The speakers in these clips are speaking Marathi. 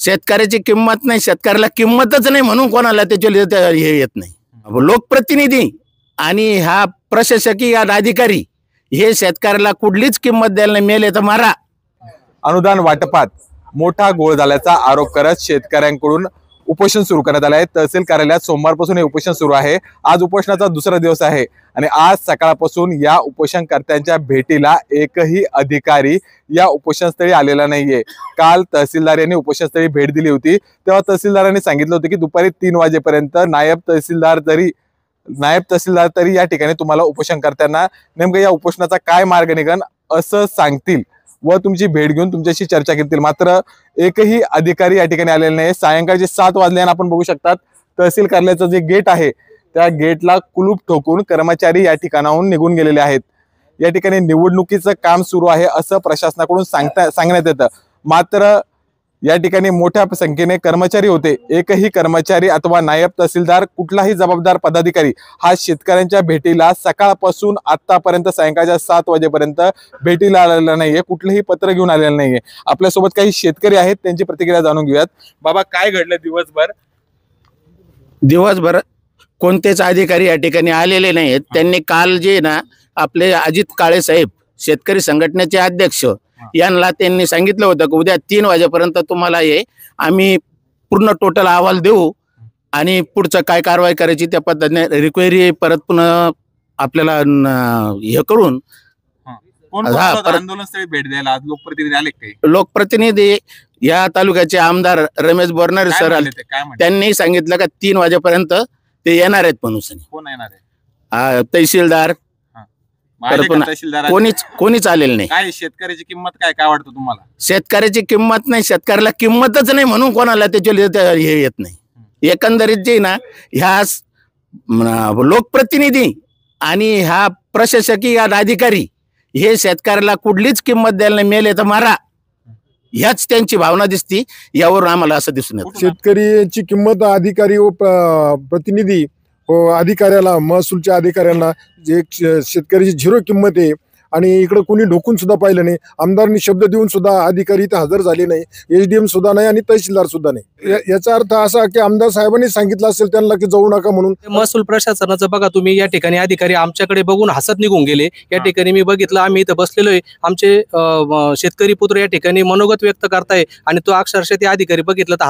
शेतकऱ्याची किंमत नाही, शेतकऱ्याला किंमतच नाही म्हणून कोणाला त्याच्या हे येत नाही। लोकप्रतिनिधी आणि हा प्रशासकीय अधिकारी हे शेतकऱ्याला कुठलीच किंमत द्यायला नाही, मेले तर मारा। अनुदान वाटपात मोठा घोळ झाल्याचा आरोप करत शेतकऱ्यांकडून उपोषण सुरू करण्यात आले आहे। तहसील कार्यालयात सोमवारपासून हे उपोषण सुरू आहे। आज उपोषणाचा दुसरा दिवस आहे आणि आज सकाळपासून या उपोषणकर्त्यांच्या भेटीला एकही अधिकारी या उपोषणस्थळी आलेला नाहीये। काल तहसीलदार यांनी उपोषणस्थळी भेट दिली होती, तेव्हा तहसीलदारांनी सांगितलं होतं की दुपारी 3 वाजेपर्यंत नायब तहसीलदार तरी या ठिकाणी तुम्हाला उपोषणकर्त्यांना नेमकं या उपोषणाचा काय मार्ग निघन असं सांगतील व तुमची भेट घेऊन तुमच्याशी चर्चा करतील। मात्र एकही अधिकारी या ठिकाणी आलेले नाही। सायंकाळचे 7 वाजल्याने आपण बघू शकतात तहसील कार्यालयाचं जे गेट आहे त्या गेटला कुलूप ठोकून कर्मचारी या ठिकाणाहून निघून गेलेले आहेत। या ठिकाणी निवडणुकीचं काम सुरू आहे असं प्रशासनाकडून सांगण्यात येतं, मात्र या ठिकाणी मोठ्या संख्येने कर्मचारी होते। एकही कर्मचारी अथवा नायब तहसीलदार कुठलाही जबाबदार पदाधिकारी हा शेतकऱ्यांच्या भेटीला सकाळपासून आतापर्यंत सायंकाळच्या 7 वाजेपर्यंत भेटीला आलेला नाहीये, कुठलेही पत्र घेऊन आलेलं नाहीये। आपल्यासोबत काही शेतकरी आहेत, त्यांची प्रतिक्रिया जाणून घेऊयात। बाबा, काय घडलं दिवसभर कोणतेच अधिकारी या ठिकाणी आलेले नाहीत। त्यांनी काल जे ना आपले अजित काळे साहेब शेतकरी संघटनेचे अध्यक्ष यांना त्यांनी सांगितलं होतं की उद्या 3 वाजेपर्यंत तुम्हाला आम्ही पूर्ण टोटल अहवाल देऊ आणि पुढचं काय कारवाई करायची त्या पद्धतीने रिक्वेरी परत पुन्हा आपल्याला हे करून आंदोलनस्थळी भेट द्यायला आज लोकप्रतिनिधी आले काही? लोकप्रतिनिधी या तालुक्याचे आमदार रमेश बोरनारे सर आले, त्यांनी सांगितलं का 3 वाजेपर्यंत ते येणार आहेत म्हणून। कोण येणार आहे? तहसीलदार कोणीच आलेलं नाही। काय शेतकऱ्याची किंमत काय वाटतं तुम्हाला? शेतकऱ्याची किंमत नाही, शेतकऱ्याला किंमतच नाही म्हणून कोणाला त्याच्या हे येत नाही। एकंदरीत जे ना ह्या लोकप्रतिनिधी आणि हा प्रशासकीय अधिकारी हे शेतकऱ्याला कुठलीच किंमत द्यायला नाही, मेले तर मारा, ह्याच त्यांची भावना दिसती। यावरून आम्हाला असं दिसून येतं शेतकऱ्याची किंमत अधिकारी व प्रतिनिधी अधिकाऱ्याला, महसूलच्या अधिकाऱ्यांना जे शेतकऱ्याची 0 किंमत आहे आणि इकडे कोणी ढोकून सुद्धा पाहिलं नाही। आमदारांनी शब्द देऊन सुद्धा अधिकारी इथे हजर झाले नाही, एसडीएम सुद्धा नाही आणि तहसीलदार सुद्धा नाही। याचा अर्थ असा की आमदार साहेबांनी सांगितलं असेल त्यांना की जाऊ नका म्हणून। महसूल प्रशासनाचं बघा तुम्ही, या ठिकाणी अधिकारी आमच्याकडे बघून हसत निघून गेले। या ठिकाणी मी बघितलं, आम्ही इथं बसलेलो आहे, आमचे शेतकरी पुत्र या ठिकाणी मनोगत व्यक्त करताय आणि तो अक्षरशः ते अधिकारी बघितलं तर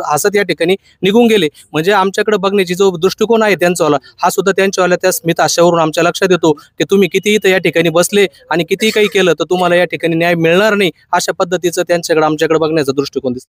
हसत या ठिकाणी निघून गेले। म्हणजे आमच्याकडे बघण्याची जो दृष्टिकोन आहे त्यांचावाला, हा सुद्धा त्यांच्यावाला त्या स्मित हास्यावरून आमच्या लक्षात येतो की तुम्ही किती इथं या ठिकाणी बसले आणि किती काही केलं तर तुम्हाला या ठिकाणी न्याय मिळणार नाही, अशा पद्धतीचं त्यांच्याकडे आमच्याकडे बघण्याचा दृष्टिकोन दिसतो।